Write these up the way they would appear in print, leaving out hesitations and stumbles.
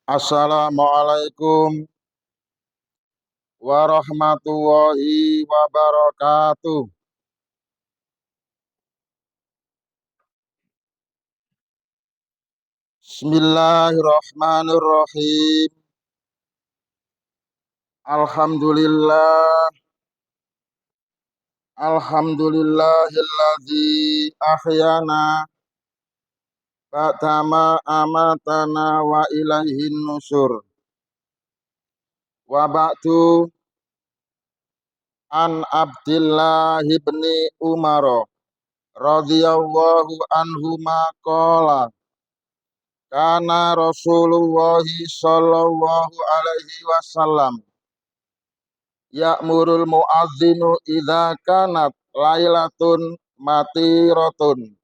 Assalamualaikum warahmatullahi wabarakatuh. Bismillahirrahmanirrahim. Alhamdulillah. Alhamdulillahilladzi ahyana ba'dama amatana wa ilaihin nusur. Wa ba'du an Abdillah ibni Umar radhiyallahu anhu maqala kana Rasulullah sallallahu alaihi wasallam ya'murul muadzinu idza kanat lailatun matiratun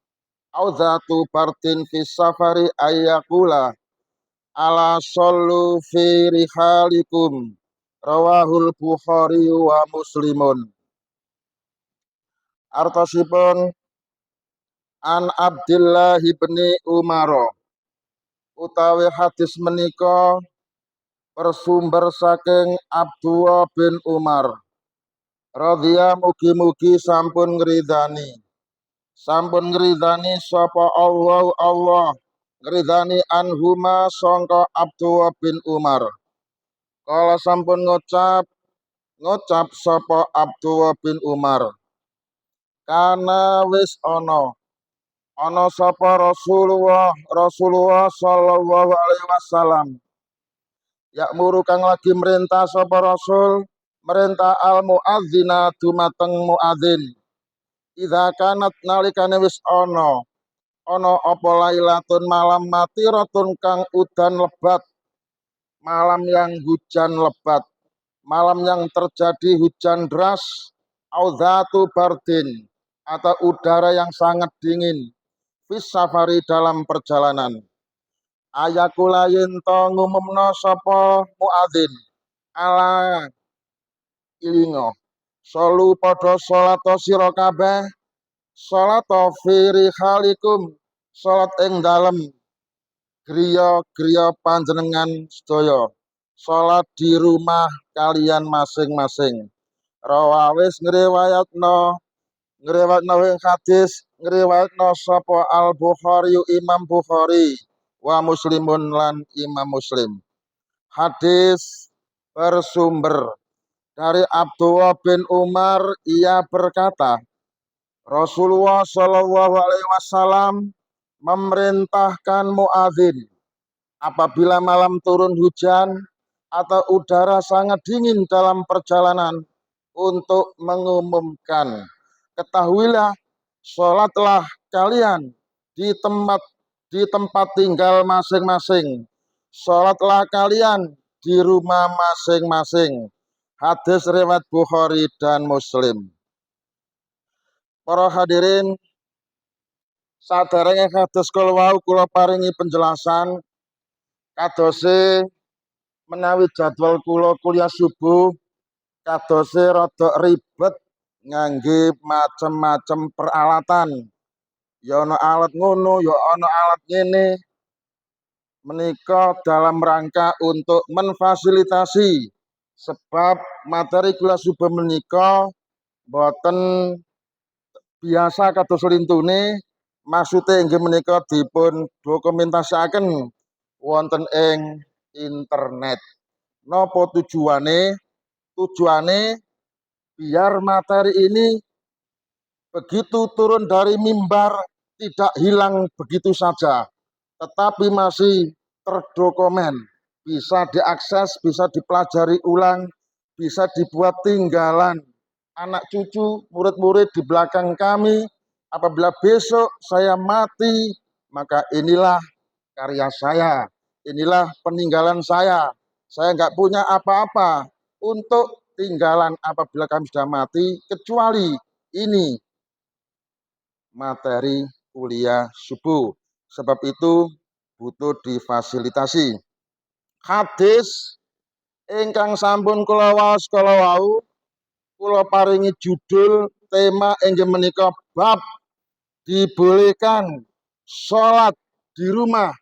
au dzatu partin fis safari ayyakula ala sallu fi rihalikum rawahul Bukhari wa Muslimun. Artosipun an Abdillah ibni Umar, utawi hadis menika bersumber saking Abdullah bin Umar radhiya mugi-mugi sampun ngridani sapa Allah ngridani anhuma sangka Abdullah bin Umar. Kala sampun ngucap sapa Abdullah bin Umar, kana wis ana sapa Rasulullah sallallahu alaihi wasallam yakmuru kang lagi merintah sapa Rasul merintah al muadzina dumateng muadzin idza kanat nalikane wis ana apa lailatun malam matiratun kang udan lebat, malam yang hujan lebat, malam yang terjadi hujan deras, audhatu bardin atau udara yang sangat dingin, fis safari dalam perjalanan. Ayakula yento ngumumna sapa muadzin ala ilingo solu padha salata sira kabeh salata fi rihalikum salat ing dalem griya-griya panjenengan sedaya, salat di rumah kalian masing-masing. Rawawis ngriwayatno hadis ngriwayatno sapa Al Bukhari Imam Bukhari wa Muslimun lan Imam Muslim. Hadis bersumber dari Abdullah bin Umar, ia berkata, Rasulullah Shallallahu Alaihi Wasallam memerintahkan muadzin apabila malam turun hujan atau udara sangat dingin dalam perjalanan untuk mengumumkan, ketahuilah, sholatlah kalian di tempat tinggal masing-masing, sholatlah kalian di rumah masing-masing. Hadis riwayat Bukhari dan Muslim. Para hadirin, saderenge kados kula wau kula paringi penjelasan kadose menawi jadwal kula kuliah subuh kadose rada ribet ngangge macem-macem peralatan. Ya ana alat ngono, ya ana alat ngene. Menika dalam rangka untuk menfasilitasi, sebab materi kuliah subuh menika boten biasa kados lintune, maksude inggih menika dipun dokumentasikaken wonten ing internet. Napa tujuane? Tujuane biar materi ini begitu turun dari mimbar tidak hilang begitu saja, tetapi masih terdokumen, bisa diakses, bisa dipelajari ulang, bisa dibuat tinggalan anak cucu, murid-murid di belakang kami. Apabila besok saya mati, maka inilah karya saya, inilah peninggalan saya. Saya nggak punya apa-apa untuk tinggalan apabila kami sudah mati, kecuali ini materi kuliah subuh. Sebab itu butuh difasilitasi. Hadis ingkang sampun kula waos kala wau kula paringi judul tema inggih menika bab dibolehkan sholat di rumah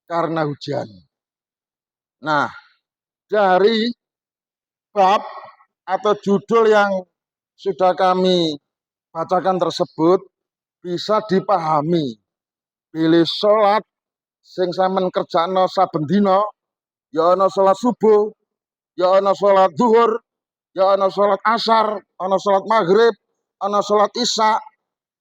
karena hujan. Nah, dari bab atau judul yang sudah kami bacakan tersebut bisa dipahami pilih sholat sing sampean kerjakno saben dina, ya ana sholat subuh, ya ana sholat zuhur, ya ana sholat asar, ana sholat maghrib, ana sholat isya.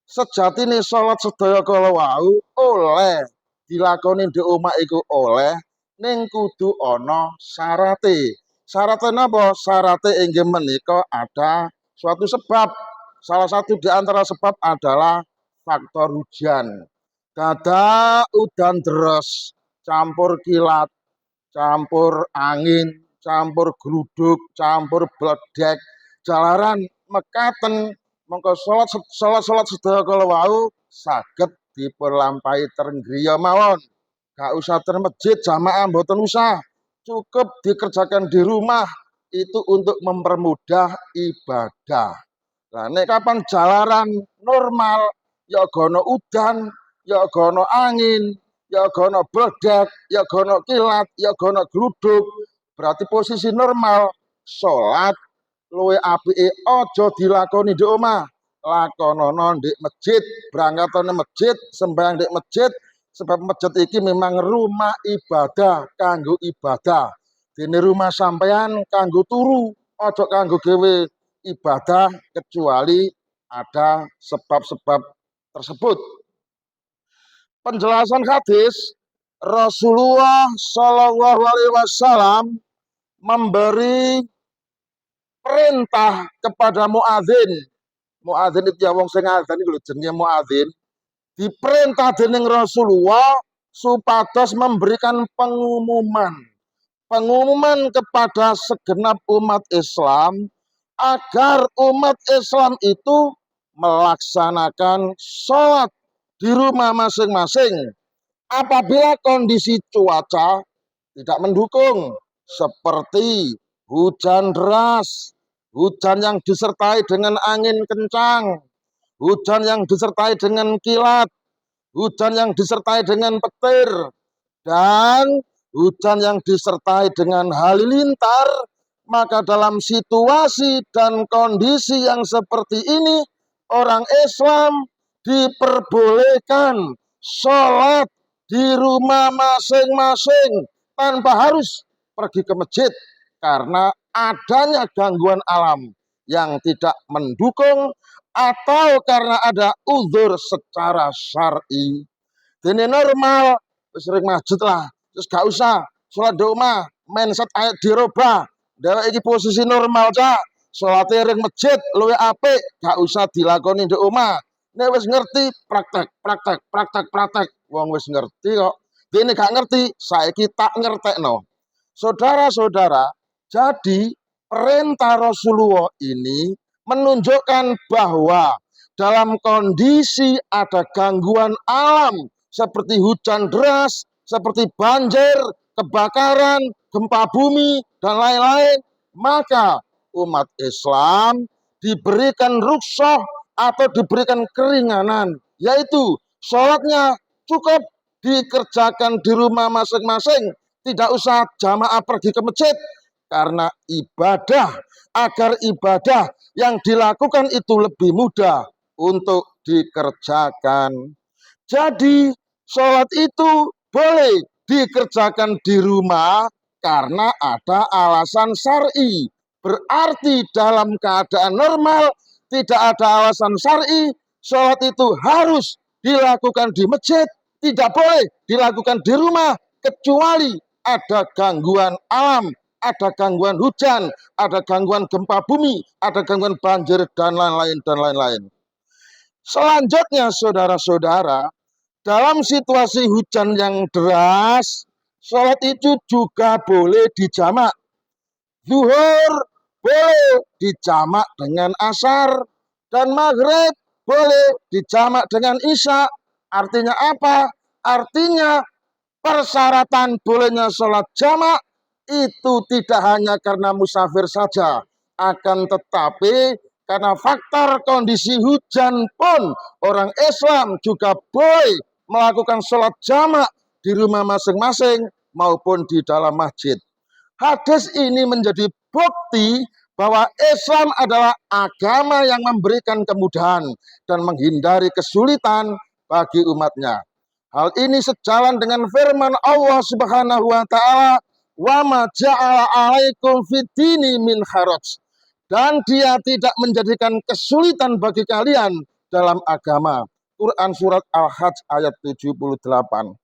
Sejatine sholat sedaya kala wau oleh dilakoni di omah iku oleh ning kudu ana syarate. Syarate napa? Syarate inggih menika ada suatu sebab. Salah satu di antara sebab adalah faktor hujan. Kada udan deres, campur kilat, campur angin, campur gluduk, campur bledek, jalaran mekaten mongko salat sedaya kala wau saged diperlampahi tergriya mawon. Gak usah ter masjid jamaah mboten usah. Cukup dikerjakan di rumah itu untuk mempermudah ibadah. Nah, nek kapan jalaran normal, ya gono udan, ya gono angin, ya gono bledek, ya gono kilat, ya gono gluduk. Berarti posisi normal, sholat luwe apike aja dilakoni di omah. Lakonono di masjid, berangkatane masjid, sembahyang di masjid, sebab masjid iki memang rumah ibadah, kanggo ibadah. Dene rumah sampean kanggo turu, aja kanggo gawe ibadah kecuali ada sebab-sebab tersebut. Penjelasan hadis Rasulullah Shallallahu Alaihi Wasallam memberi perintah kepada muadzin. Muadzin itu ya wong sing adzan iku lho jenenge muadzin. Diperintah dening Rasulullah supados memberikan pengumuman. Pengumuman kepada segenap umat Islam agar umat Islam itu melaksanakan sholat di rumah masing-masing apabila kondisi cuaca tidak mendukung seperti hujan deras, hujan yang disertai dengan angin kencang, hujan yang disertai dengan kilat, hujan yang disertai dengan petir, dan hujan yang disertai dengan halilintar. Maka dalam situasi dan kondisi yang seperti ini, orang Islam diperbolehkan sholat di rumah masing-masing tanpa harus pergi ke masjid karena adanya gangguan alam yang tidak mendukung atau karena ada uzur secara syar'i. Ini normal, sering masjid lah, terus gak usah sholat di rumah, mindset ayat dirubah. Dewek iki posisi normal cak, sholat ring masjid, luwe apik, gak usah dilakoni di rumah. Nek wis ngerti, praktek. Wong wis ngerti kok. Dene gak ngerti, saiki tak ngertekno. Saudara-saudara, jadi perintah Rasulullah ini menunjukkan bahwa dalam kondisi ada gangguan alam seperti hujan deras, seperti banjir, kebakaran, gempa bumi, dan lain-lain, maka umat Islam diberikan rukhsah atau diberikan keringanan, yaitu sholatnya cukup dikerjakan di rumah masing-masing, tidak usah jamaah pergi ke masjid, karena ibadah, agar ibadah yang dilakukan itu lebih mudah untuk dikerjakan. Jadi sholat itu boleh dikerjakan di rumah karena ada alasan syar'i. Berarti dalam keadaan normal tidak ada alasan syar'i, sholat itu harus dilakukan di masjid, tidak boleh dilakukan di rumah kecuali ada gangguan alam, ada gangguan hujan, ada gangguan gempa bumi, ada gangguan banjir, dan lain-lain. Selanjutnya, saudara-saudara, dalam situasi hujan yang deras, sholat itu juga boleh dijamak. Zuhur boleh dijamak dengan asar, dan maghrib boleh dijamak dengan isya. Artinya apa? Artinya persyaratan bolehnya sholat jamak itu tidak hanya karena musafir saja, akan tetapi karena faktor kondisi hujan pun orang Islam juga boleh melakukan sholat jamak di rumah masing-masing maupun di dalam masjid. Hadis ini menjadi bukti bahwa Islam adalah agama yang memberikan kemudahan dan menghindari kesulitan bagi umatnya. Hal ini sejalan dengan firman Allah Subhanahu wa taala, "Wa ma ja'ala 'alaikum fid-dini min haraj." Dan dia tidak menjadikan kesulitan bagi kalian dalam agama. Quran surat Al-Hajj ayat 78.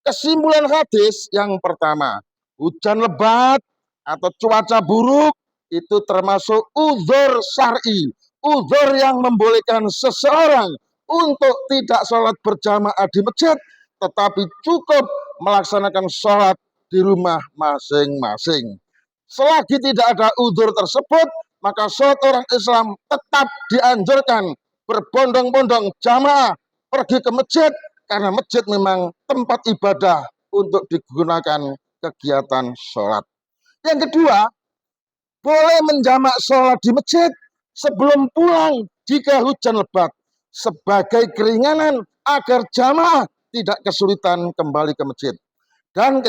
Kesimpulan hadis yang pertama, hujan lebat atau cuaca buruk itu termasuk uzur syar'i, uzur yang membolehkan seseorang untuk tidak sholat berjamaah di masjid, tetapi cukup melaksanakan sholat di rumah masing-masing. Selagi tidak ada uzur tersebut, maka sholat orang Islam tetap dianjurkan berbondong-bondong jamaah pergi ke masjid, karena masjid memang tempat ibadah untuk digunakan kegiatan sholat. Yang kedua, boleh menjamak sholat di masjid sebelum pulang jika hujan lebat, sebagai keringanan agar jamaah tidak kesulitan kembali ke masjid. Dan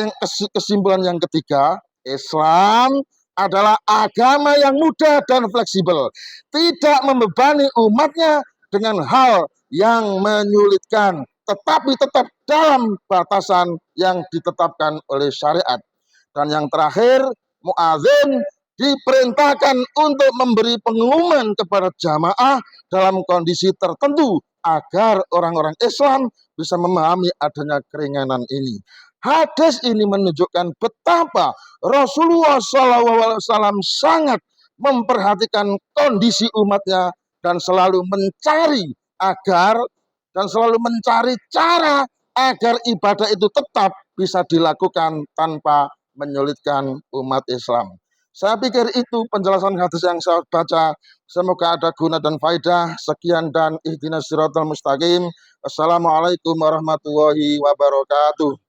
kesimpulan yang ketiga, Islam adalah agama yang mudah dan fleksibel, tidak membebani umatnya dengan hal yang menyulitkan, tetapi tetap dalam batasan yang ditetapkan oleh syariat. Dan yang terakhir, muadzin diperintahkan untuk memberi pengumuman kepada jamaah dalam kondisi tertentu agar orang-orang Islam bisa memahami adanya keringanan ini. Hadis ini menunjukkan betapa Rasulullah SAW sangat memperhatikan kondisi umatnya dan selalu mencari cara agar ibadah itu tetap bisa dilakukan tanpa menyulitkan umat Islam. Saya pikir itu penjelasan hadis yang saya baca. Semoga ada guna dan faedah. Sekian dan ihdinas siratal mustaqim. Assalamualaikum warahmatullahi wabarakatuh.